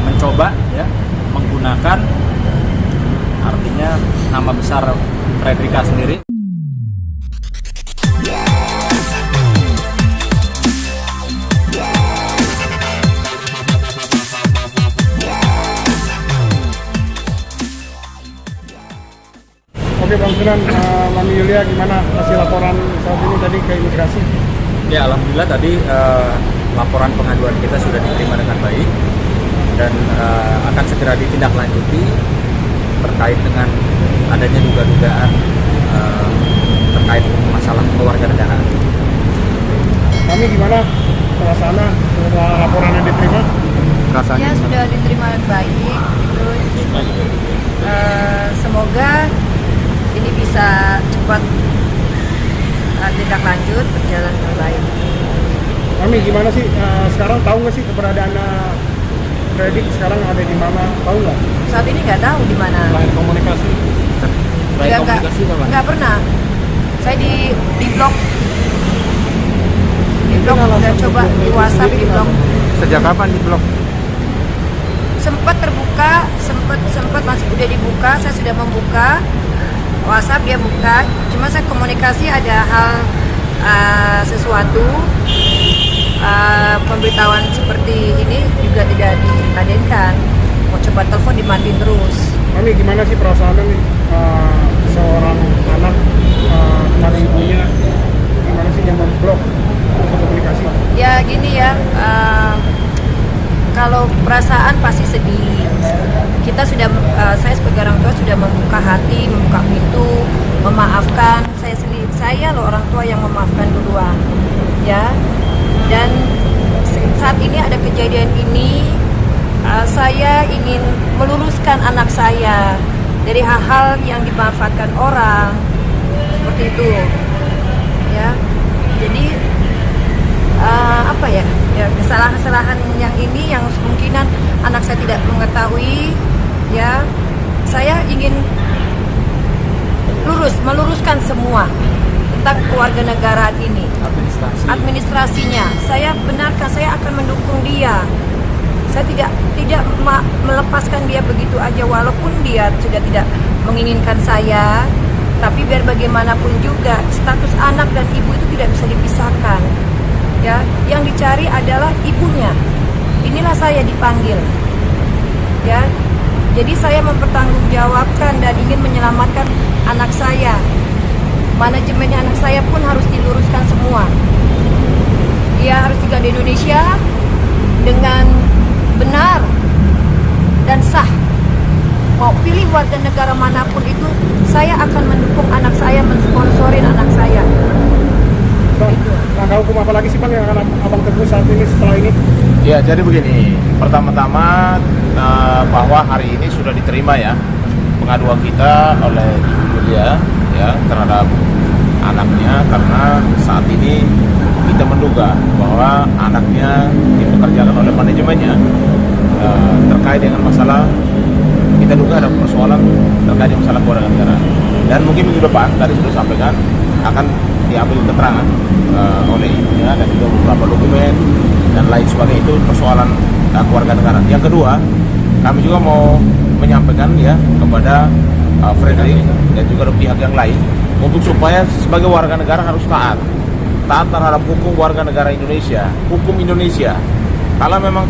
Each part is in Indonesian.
mencoba ya menggunakan artinya nama besar Fredrika sendiri. Oke Bang Sunan, Mami Yulia gimana hasil laporan saat ini tadi ke imigrasi? Ya alhamdulillah tadi laporan pengaduan kita sudah diterima dengan baik dan akan segera ditindaklanjuti terkait dengan adanya dugaan terkait masalah kewarganegaraan. Kami gimana perasaannya setelah laporan yang diterima? Rasanya Ya sudah diterima dengan baik. Terus semoga ini bisa cepat tindak lanjut berjalan dengan baik. Kami gimana sih sekarang, tahu nggak sih keberadaan Fredrik sekarang ada di mana? Tahu nggak? Saat ini nggak tahu di mana. Lain komunikasi. Ya, nggak pernah. Saya di blog, udah coba di WhatsApp, di blog. sejak kapan di blok? Sempat terbuka, sempat masih udah dibuka. Saya sudah membuka WhatsApp, dia buka. Cuma saya komunikasi ada hal sesuatu pemberitahuan seperti ini juga tidak diladenkan. Mau coba telepon dimatiin terus. Mami gimana sih perasaannya nih seorang anak dari ibunya, gimana sih yang memblok untuk komunikasi? Ya gini ya, kalau perasaan pasti sedih. Kita sudah, saya sebagai orang tua sudah membuka hati, membuka pintu, memaafkan. Saya loh orang tua yang memaafkan duluan, ya. Dan saat ini ada kejadian ini, saya ingin meluruskan anak saya dari hal-hal yang dimanfaatkan orang seperti itu, ya. Jadi apa ya, kesalahan-kesalahan yang ini yang kemungkinan anak saya tidak mengetahui, ya. Saya ingin meluruskan semua tentang kewarganegaraan ini. Administrasinya, saya benarkan, saya akan mendukung dia. Saya tidak melepaskan dia begitu aja, walaupun dia sudah tidak menginginkan saya. Tapi biar bagaimanapun juga status anak dan ibu itu tidak bisa dipisahkan. Ya, yang dicari adalah ibunya. Inilah saya dipanggil. Ya. Jadi saya mempertanggungjawabkan dan ingin menyelamatkan anak saya. Manajemennya anak saya pun harus diluruskan semua. Dia harus tinggal di Indonesia dengan benar dan sah. Mau pilih warga negara manapun itu, saya akan mendukung anak saya, mensponsorin anak saya. Langkah hukum apa lagi sih Bang yang akan Abang tempuh saat ini setelah ini? Ya, jadi begini. Pertama-tama bahwa hari ini sudah diterima ya pengaduan kita oleh Ibu Yulia ya terhadap anaknya, karena saat ini kita menduga bahwa anaknya dipekerjakan oleh manajemennya terkait dengan masalah, kita duga ada persoalan terkait dengan masalah kewarganegaraan. Dan mungkin minggu depan tadi sudah sampaikan akan diambil keterangan oleh ibunya dan juga beberapa dokumen dan lain sebagainya, itu persoalan kewarganegaraan. Yang kedua, kami juga mau menyampaikan ya kepada Fredrik dan juga pihak yang lain untuk supaya sebagai warga negara harus taat terhadap hukum warga negara Indonesia, hukum Indonesia. Kalau memang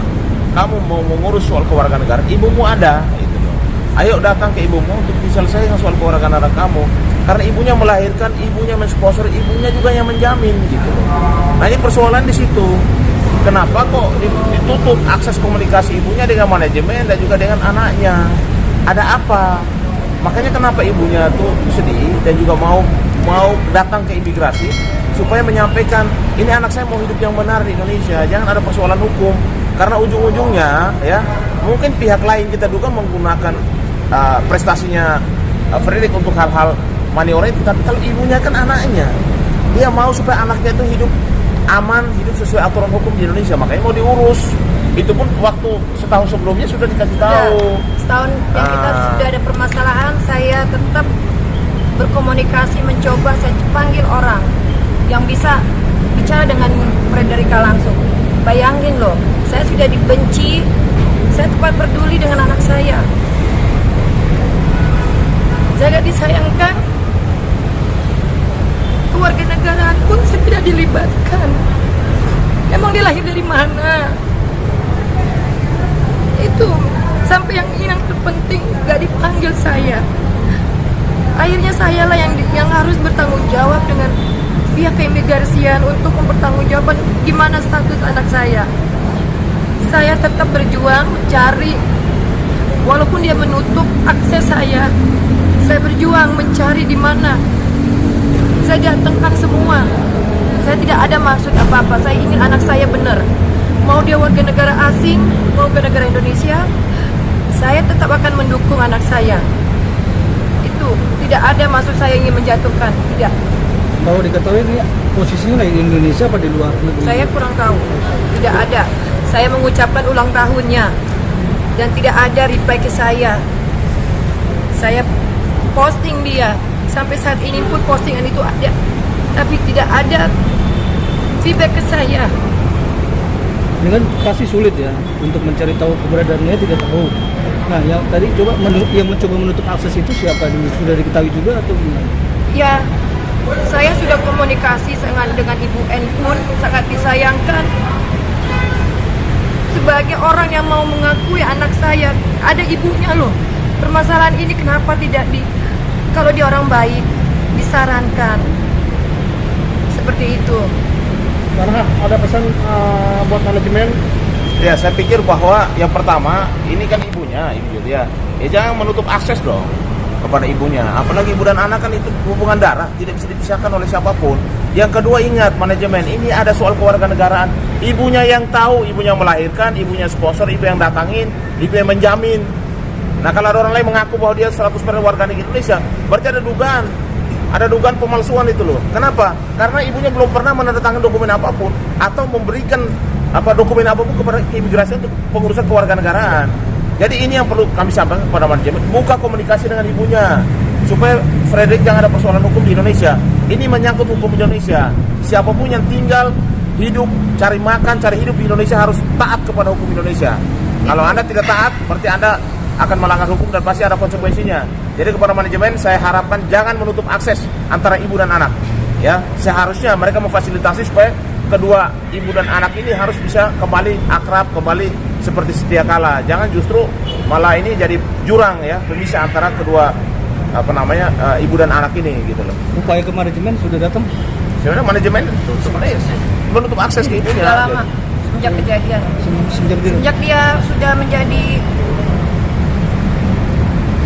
kamu mau mengurus soal kewarganegaraan, ibumu ada, gitu loh. Ayo datang ke ibumu untuk diselesaikan soal kewarganegaraan kamu. Karena ibunya melahirkan, ibunya mensponsor, ibunya juga yang menjamin, gitu loh. Nah ini persoalan di situ. Kenapa kok ditutup akses komunikasi ibunya dengan manajemen dan juga dengan anaknya? Ada apa? Makanya kenapa ibunya tuh sedih dan juga mau datang ke imigrasi supaya menyampaikan ini anak saya mau hidup yang benar di Indonesia, jangan ada persoalan hukum. Karena ujung-ujungnya ya mungkin pihak lain kita duga menggunakan prestasinya Fredrik untuk hal-hal money oriented, tapi kalau ibunya kan anaknya, dia mau supaya anaknya itu hidup aman, hidup sesuai aturan hukum di Indonesia, makanya mau diurus. Itu pun waktu setahun sebelumnya sudah dikasih tahu. Setahun yang kita sudah ada permasalahan, saya tetap berkomunikasi, mencoba, saya panggil orang yang bisa bicara dengan Fredrika langsung. Bayangin loh, saya sudah dibenci, saya itu sampai yang terpenting gak dipanggil saya. Akhirnya saya lah yang harus bertanggung jawab dengan pihak keimigrasian untuk mempertanggungjawabkan gimana status anak saya. Saya tetap berjuang mencari, walaupun dia menutup akses saya berjuang mencari di mana. Saya datangkan semua. Saya tidak ada maksud apa-apa. Saya ingin anak saya benar. Mau dia warga negara asing, mau ke negara Indonesia, saya tetap akan mendukung anak saya. Itu tidak ada maksud saya ingin menjatuhkan, tidak. Kalau diketahui ini posisinya di Indonesia apa di luar negeri? Saya kurang tahu, tidak ada. Saya mengucapkan ulang tahunnya dan tidak ada reply ke saya. Saya posting dia, sampai saat ini pun postingan itu ada, tapi tidak ada feedback ke saya. Ini kan pasti sulit ya untuk mencari tahu keberadaannya, tidak tahu. Nah, yang tadi yang mencoba menutup akses itu siapa? Sudah diketahui juga atau gimana? Ya, saya sudah komunikasi dengan Ibu N pun sangat disayangkan. Sebagai orang yang mau mengakui anak saya, ada ibunya loh. Permasalahan ini kenapa tidak kalau dia orang baik, disarankan seperti itu. Karena ada pesan buat manajemen. Ya, saya pikir bahwa yang pertama, ini kan ibunya, Ibu Julia. Ya jangan menutup akses dong kepada ibunya. Apalagi ibu dan anak kan itu hubungan darah, tidak bisa dipisahkan oleh siapapun. Yang kedua, ingat manajemen, ini ada soal kewarganegaraan. Ibunya yang tahu, ibunya melahirkan, ibunya sponsor, ibu yang datangin, ibu yang menjamin. Nah, kalau ada orang lain mengaku bahwa dia 100% warga negara Indonesia, berarti ada dugaan pemalsuan itu loh. Kenapa? Karena ibunya belum pernah menandatangani dokumen apapun atau memberikan dokumen apapun kepada keimigrasian untuk pengurusan kewarganegaraan. Jadi ini yang perlu kami sampaikan kepada manajemen, buka komunikasi dengan ibunya supaya Frederick jangan ada persoalan hukum di Indonesia. Ini menyangkut hukum Indonesia. Siapapun yang tinggal, hidup, cari makan, cari hidup di Indonesia harus taat kepada hukum Indonesia. Kalau Anda tidak taat, berarti Anda akan melanggar hukum dan pasti ada konsekuensinya. Jadi kepada manajemen saya harapkan jangan menutup akses antara ibu dan anak. Ya, seharusnya mereka memfasilitasi supaya kedua ibu dan anak ini harus bisa kembali akrab, kembali seperti sedia kala. Jangan justru malah ini jadi jurang ya, pemisah antara kedua ibu dan anak ini gitu loh. Upaya ke manajemen sudah datang? Sebenarnya manajemen sebenarnya menutup akses ke ibunya. Sudah lama sejak kejadian. Sejak dia sudah menjadi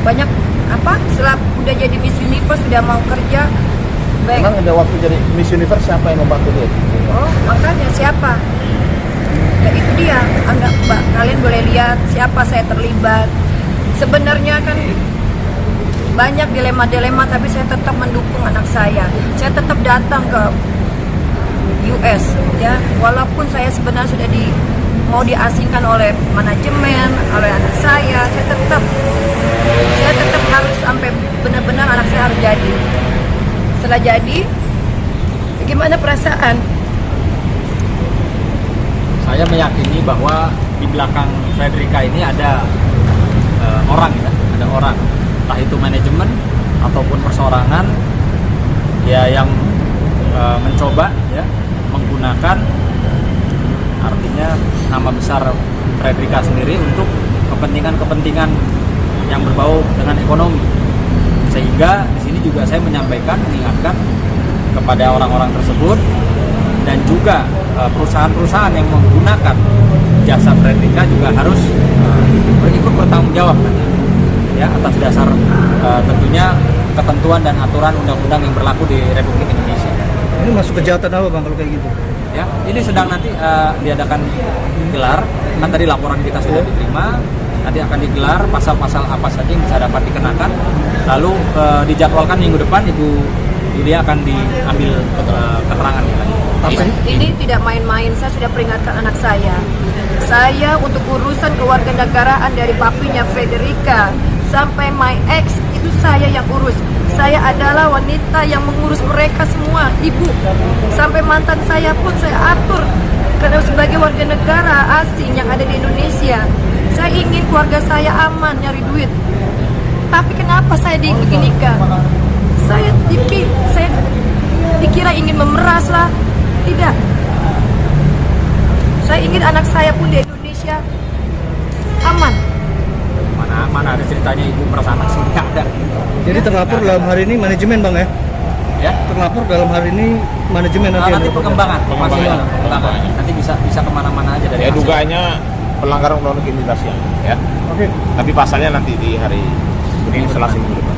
banyak setelah udah jadi Miss Universe, sudah mau kerja. Baik. Emang ada waktu jadi Miss Universe siapa yang membantu dia? Oh, makanya siapa? Ya itu dia. Mbak, kalian boleh lihat siapa saya terlibat. Sebenarnya kan banyak dilema-dilema, tapi saya tetap mendukung anak saya. Saya tetap datang ke US ya, walaupun saya sebenarnya sudah mau diasingkan oleh manajemen, oleh anak saya tetap harus sampai benar-benar anak saya harus jadi. Setelah jadi, bagaimana perasaan? Saya meyakini bahwa di belakang Frederica ini ada orang, entah itu manajemen ataupun perseorangan ya yang mencoba ya menggunakan artinya nama besar Frederica sendiri untuk kepentingan-kepentingan yang berbau dengan ekonomi. Sehingga di sini juga saya mengingatkan kepada orang-orang tersebut dan juga perusahaan-perusahaan yang menggunakan jasa Frederica juga harus ikut bertanggung jawab ya atas dasar tentunya ketentuan dan aturan undang-undang yang berlaku di Republik Indonesia. Ini masuk kejahatan apa Bang kalau kayak gitu? Ya, ini sedang nanti diadakan gelar. Kan tadi laporan kita sudah diterima. Nanti akan digelar pasal-pasal apa saja yang bisa dapat dikenakan. Lalu dijadwalkan minggu depan Ibu Julia akan diambil keterangan lagi. Ini tidak main-main. Saya sudah peringatkan anak saya. Saya untuk urusan kewarganegaraan dari papinya Frederica sampai my ex itu saya yang urus. Saya adalah wanita yang mengurus mereka semua, ibu. Sampai mantan saya pun saya atur. Karena sebagai warga negara asing yang ada di Indonesia, saya ingin keluarga saya aman nyari duit. Tapi kenapa saya diginikan? Saya dikira ingin memeras lah. Tidak. Saya ingin anak saya pun di Indonesia aman. mana ada ceritanya ibu merasa anak sih, nggak ada. Jadi terlapor dalam hari ini manajemen bang ya? Ya. Terlapor dalam hari ini manajemen Nanti yang melakukan. pengembangan. Pengembangan. Nanti bisa kemana-mana aja dari Ya hasil. dugaannya pelanggaran undang-undang keimigrasian ya. Oke. Tapi pasalnya nanti di hari Senin Selasa minggu depan.